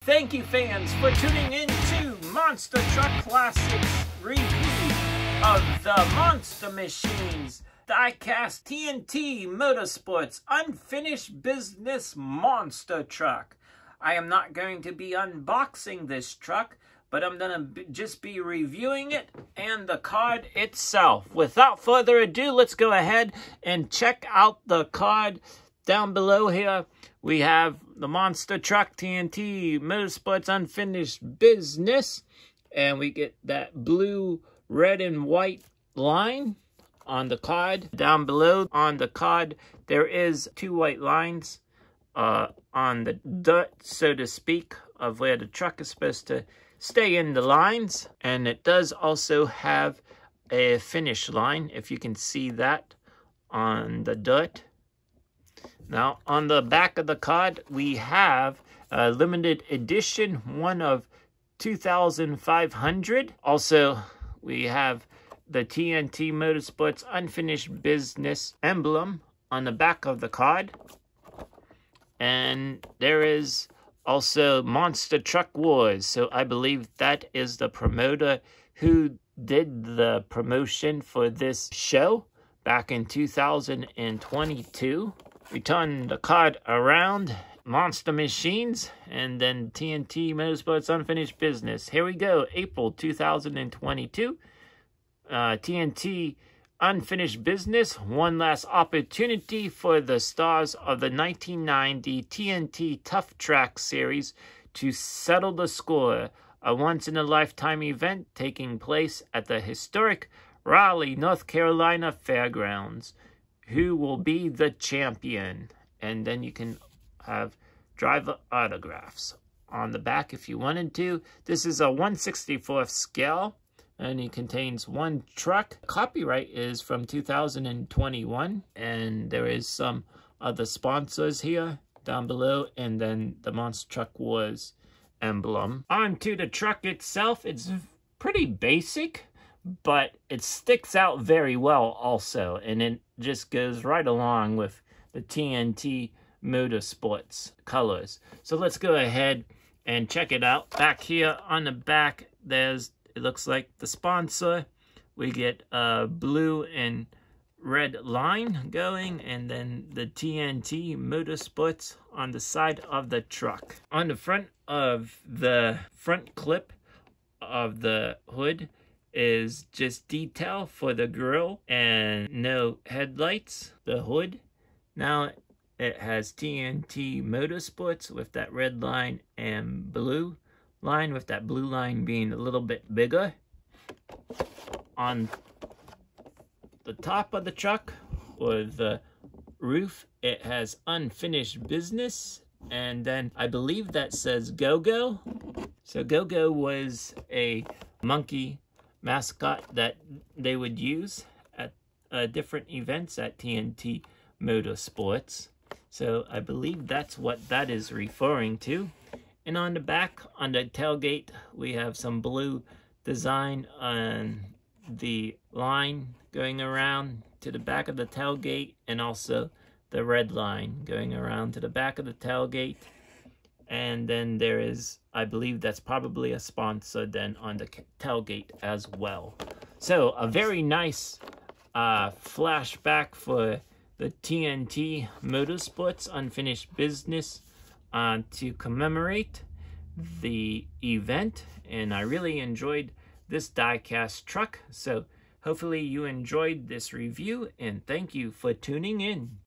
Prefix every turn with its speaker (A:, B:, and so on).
A: Thank you, fans, for tuning in to Monster Truck Classics review of the Monster Machines diecast TNT Motorsports Unfinished Business Monster Truck. I am not going to be unboxing this truck, but I'm going to just be reviewing it and the card itself. Without further ado, let's go ahead and check out the card. Down below here, we have the Monster Truck TNT Motorsports Unfinished Business. And we get that blue, red, and white line on the card. Down below on the card, there is two white lines on the dirt, so to speak, of where the truck is supposed to stay in the lines. And it does also have a finish line, if you can see that on the dirt. Now, on the back of the card, we have a limited edition, one of 2,500. Also, we have the TNT Motorsports Unfinished Business emblem on the back of the card. And there is also Monster Truck Wars. So I believe that is the promoter who did the promotion for this show back in 2022. We turn the card around, Monster Machines, and then TNT Motorsports Unfinished Business. Here we go, April 2022. TNT Unfinished Business, one last opportunity for the stars of the 1990 TNT Tough Track series to settle the score. A once-in-a-lifetime event taking place at the historic Raleigh, North Carolina Fairgrounds. Who will be the champion? And then you can have driver autographs on the back if you wanted to. This is a 1/64th scale, and it contains one truck. Copyright is from 2021, and there is some other sponsors here down below, and then the Monster Truck Wars emblem. On to the truck itself. It's pretty basic, but it sticks out very well also, and it just goes right along with the TNT Motorsports colors. So let's go ahead and check it out. Back here on the back, it looks like the sponsor. We get a blue and red line going, and then the TNT Motorsports on the side of the truck. On the front of the front clip of the hood is just detail for the grille and no headlights. The hood, now it has TNT Motorsports with that red line and blue line, with that blue line being a little bit bigger. On the top of the truck, or the roof, it has Unfinished Business, and then I believe that says Go-Go. So Go-Go was a monkey mascot that they would use at different events at TNT Motorsports. So I believe that's what that is referring to. And on the back, on the tailgate, we have some blue design on the line going around to the back of the tailgate, and also the red line going around to the back of the tailgate. And then there is, I believe that's probably a sponsor then on the tailgate as well. So a very nice flashback for the TNT Motorsports Unfinished Business to commemorate the event. And I really enjoyed this diecast truck. So hopefully you enjoyed this review, and thank you for tuning in.